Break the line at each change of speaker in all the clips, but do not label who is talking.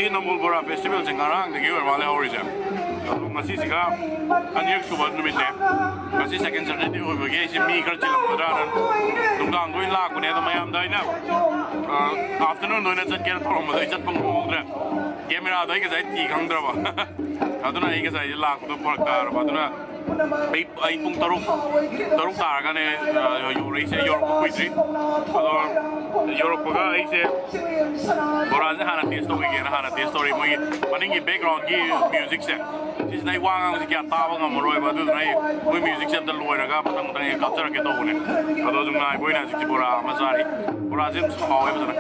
Nambol Bora Festival sekarang dengan malah horizon. Kalau masih sekarang, anjir sudah numitnya. Masih second Saturday itu bagi si mi kerja dalam perjalanan. Tunggang tuh inlah, kunya itu mayam dah ini. Afternoon tuh ini cat kira tolong masih cat pengumum dah. Kamera tuh ini saya tigang dah bah. Atau na ini saya lah tuh perkara, atau na ay pung tarung tar kan Europe se Europe kuitri atau Europe ka ay se Bora hana test story mo maning background gi music se sis nai wang si kya ta wang mo roi ba du nai mo music se dal loi ra patang tang culture ke to ne atau jung nai boina si Bora mazari Bora sim hawe ba na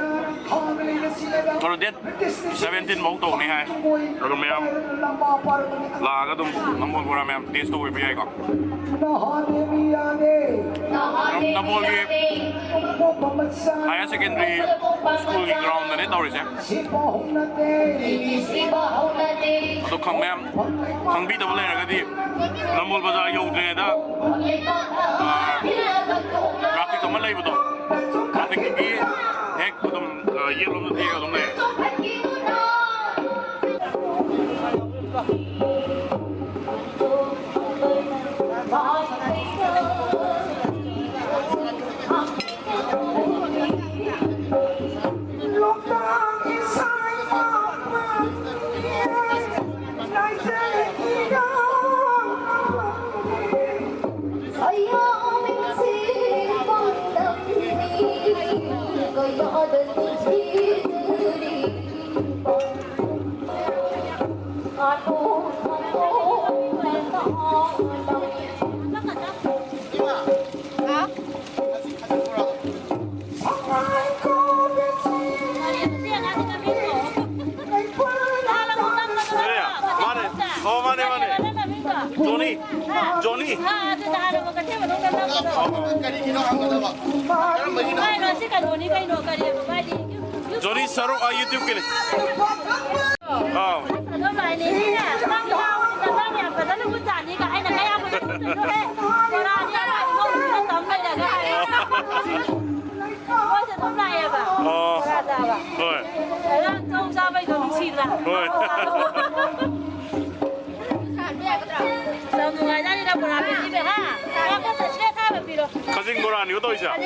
kalau det 17 mo to ni hai rồi mẹ là cái tôm Nambol Bora mẹ test story bây giờ Nambol ki higher secondary school ki ground này tao rồi xem tôi không em không biết đâu lên là cái gì Nambol Bazaar yêu thế đó traffic tụi mình lấy vào tụi traffic cái hết tụi yên luôn tụi theo tụi này Johnny. Johnny Sarok a YouTube ke ni. Oh. Oh. Rồi. Câu ra bây giờ mình xin là. Rồi. Người ra đi đâu Bora Festival ha. Em có sẽ chia tha về rồi. Kazing Bora ni tôi sao?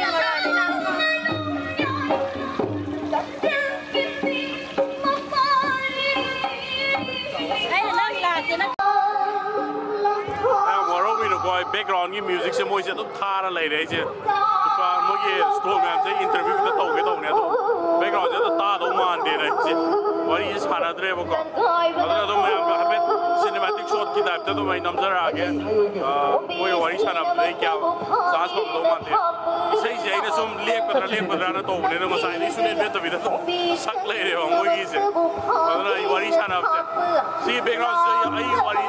Coi background cái music sẽ mỗi sẽ tốt tha ra lại đấy chứ, và mỗi cái story mình sẽ interview cái tổ này thôi, background sẽ tốt ta đâu mà anh đấy chứ, và đi sản xuất đấy bao giờ, và đó mình làm cái cinematic shot cái type đó mình nắm ra cái, mỗi cái sản xuất đấy kia, sản xuất đâu mà anh đấy, xây dựng cái xong liếc vào ra nó tổ này nó mà sai đi suy nghĩ về tập đó, sắc lấy đấy mà mỗi cái gì, và đó là cái sản xuất đấy, thì background sẽ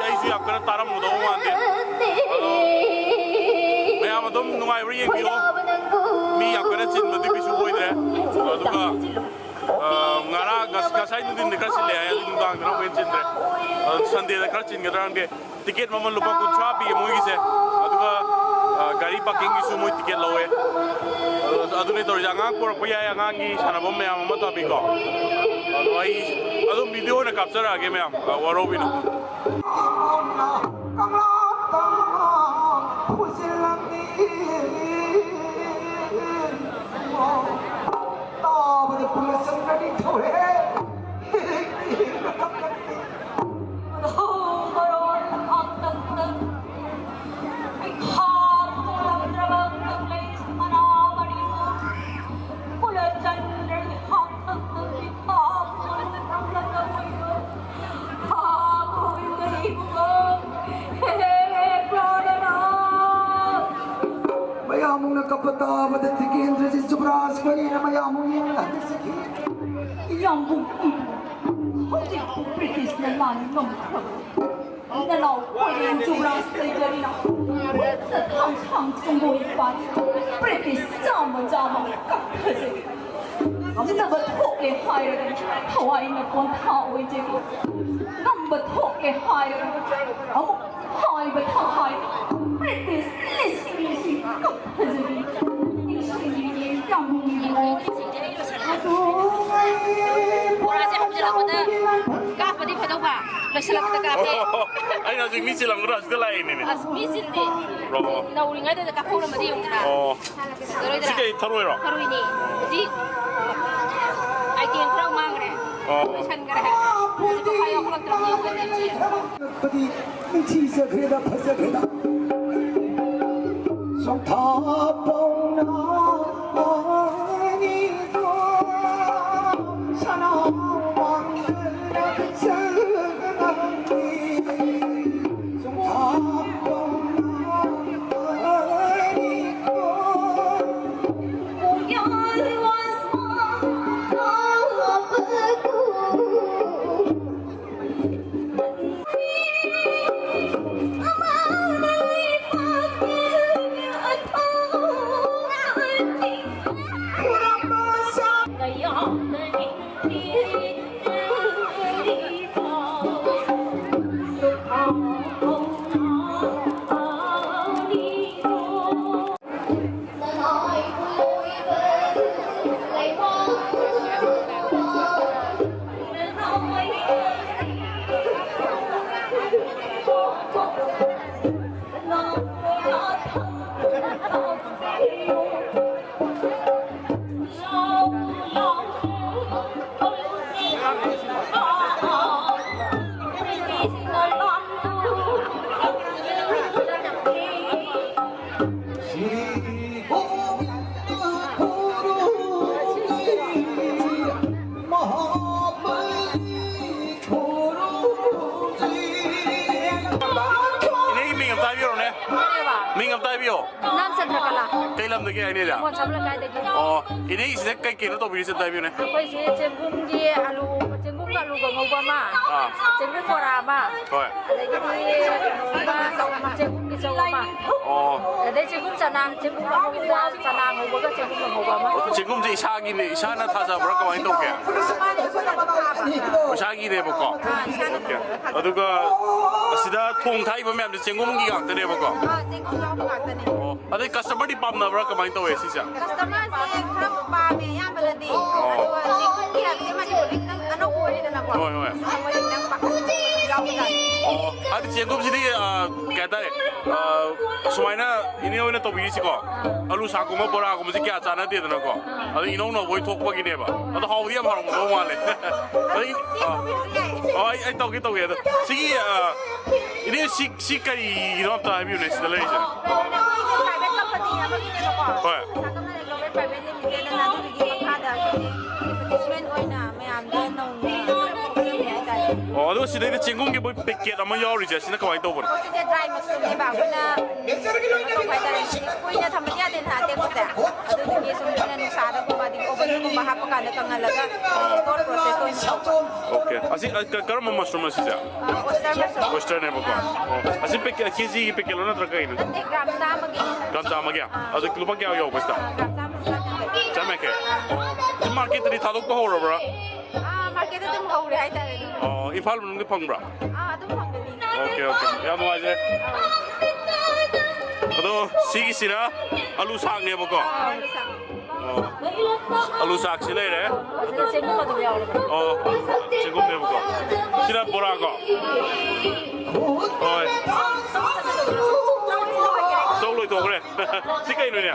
ai suy học cái taram nó đâu mà anh đấy. Mày mà tôm ngoài với những kilo, mi học cái đó chín mà đi bị sụp đấy, rồi đúng không? Ngã ra cái sai nó đi được cái gì lẽ, đúng không? Nó quên chín đấy, Sunday là cái chín cái đó cái ticket mà mình lúc nào cũng chọn bị mua cái gì, đúng không? Gari parking cái số mua ticket lâu ấy, đó này tôi rằng ngang qua bây giờ ngang cái sản phẩm mày mà tao bị có, đó video này capture ra cái mày, vào video.
Kapata pada tikin terus jubras bagi nama yang mungkin lah.
Yang mungkin, mungkin British memang nomor. Kalau yang jubras terjadi nak, tentang Jepun iban, British zaman kerja. Kita betul ke hai orang, Hawaii nak pun tahu je. Nam betul ke hai orang, kamu hai betul hai, British lisi kerja. Kafe di foto pak, berselak ke kafe.
Ayo nanti misi lang beras itu lain ini.
Misi ni. Nah uring ada dekat pulau mati yang kita.
Oh. Jika taruh ya.
Taruh ini. Jadi, yang kurang mangre. Oh. Macam kerana. Jadi kaya orang terus yang kerja.
Bagi misi sekerja kerja. Song thapong na ani do sana wang na sangi song thapong na ani do
Yang was
Mình gặp tay biểu.
Nam Sandra Kala.
Cây lamda ke ani ja
Mo sabla kai de gi.
oh ini isi kai ke no to bi se tai bi ne
Koi se cengkum gi alu cengkum ga alu ga ngoba ma. Cengkum bora ma.
hoi
Ada gi ba sa ma cengkum gi sa ma.
oh
Ada cengkum chana cengkum ga ngoba chana ngoba ga cengkum ga ngoba ma.
지금 이제 이사기 네 이사나 타자 뭐랄까 많이 또 게. 이사기 네 볼까. 어두가 시다 통 타이 보면 쟁고문기 강들에 볼까.
Cengkum ga ngoba ga tane.
어, 아들 커스터머디 빰나 뭐랄까 많이 또 해, 진짜.
Customer se khram pa me ya baladi. Cengkum gi ha se ma ji boling nang ano ko ni na ko.
oi.
Boling nang pa. Jauh kan.
어, 아들 쟁고 시디 개다래. 수마이나 이니 오늘 또 비지고. 알루 사고 뭐 보라 하고 뭐지 개 아잖아 되더라 거. 아들 이놈노 보이 톡박이 내 봐. 나도 하우디야 바로 뭐 너무 말래. 아이 또 게. 시기 이니 시까지 이런 또 하면 인스톨레이션.
Private company ya bagi ni ko.
Hoi.
Sa kamna ni government private limited na nadu bigi makada kini. Advertisement oina mayam de nong.
어, 그리고 시대의 진공기 뭐 100개 아마 열이지. 신나 가만히 또 보네.
Kasi je dry mushroom ni ba kuna. Kuya thamanya din ha te ko ta. Adu bigi sum na nu sada ko ba din oven ko ba hapa kana kangalaga. Store process ko ni.
오케이. 아시 그럼 뭐 머스룸 시자.
Oyster mushroom.
웨스턴 해볼까. 아시 100개 케지 100개로나 들어가 있는.
Gram sa magi.
감사하게. 아주 글로밖에 안 오고 있어.
Gram sa magi.
자매게. 이 마켓들이 다 독도 하러 버라.
Market tum haure hai ta.
이팔 먹는 게 펑브라.
Tum hangani.
오케이. 야, 뭐 이제. 또 시기시나 알루 삭 내볼까. 알루 삭 시래래.
Cengkum ga du ya ro.
지금 내볼까. 시나 뭐라고. 어이. 서울로 또 그래. 시가 있느냐.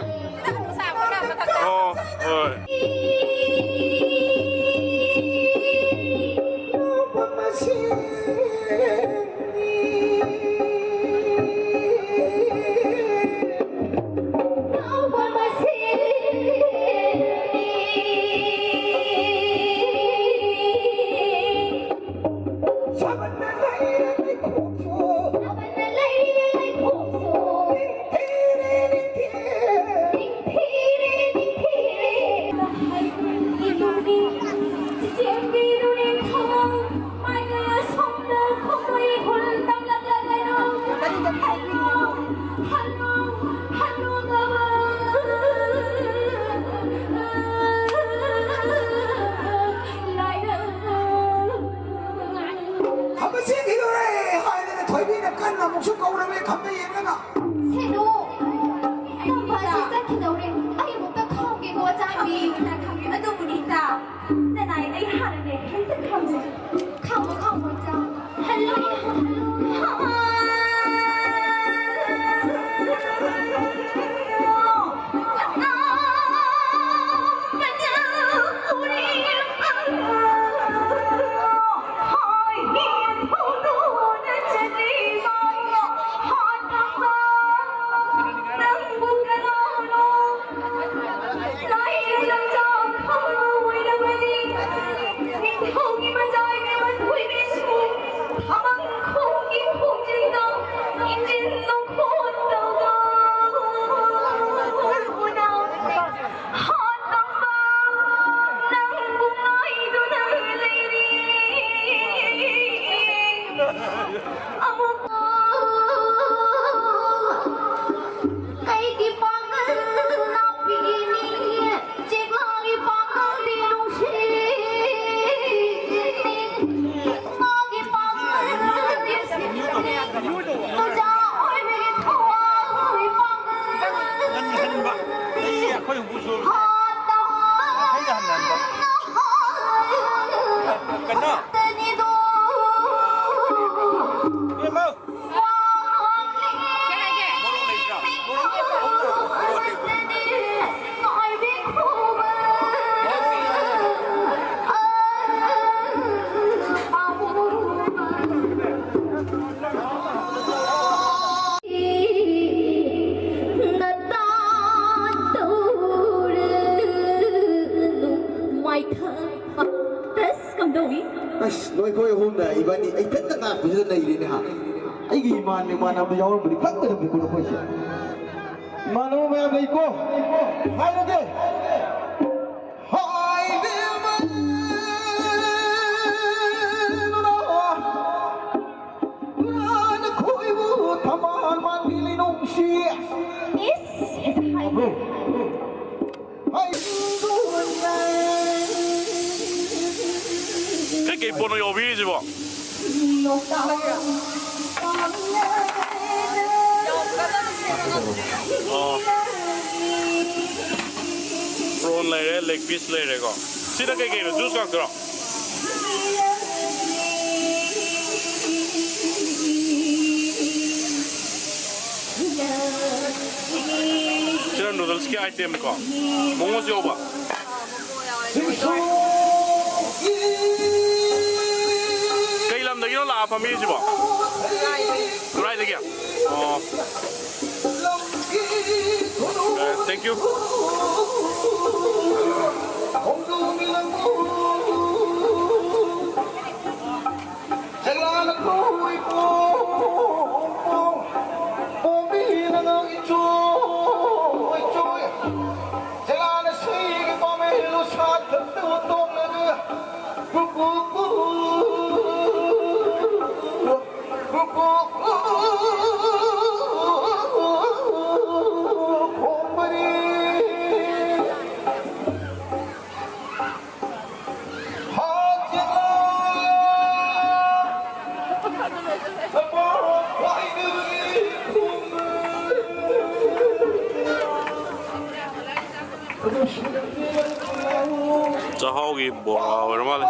Nói coi hôm nay bạn đi anh thích tất cả cái dân này đi nè hả anh gì mà nếu mà làm tôi giàu mình phát cái được mình cũng không phải Manu mẹ mày cô hai đứa kia hai đứa mày nó khôi vũ tham ăn man đi lên nông xia
Yes, it's a high note.
hai
cái kỳ bồn nó gì vậy prawn này đấy leg piece này đấy con xin cái kỳ nó juice con kìa Sila noodles cái item ko. Momos yo ba? Kay lam na gino la pa mi ba? Right again. Oh. Thank you. Sa haugi bora, var det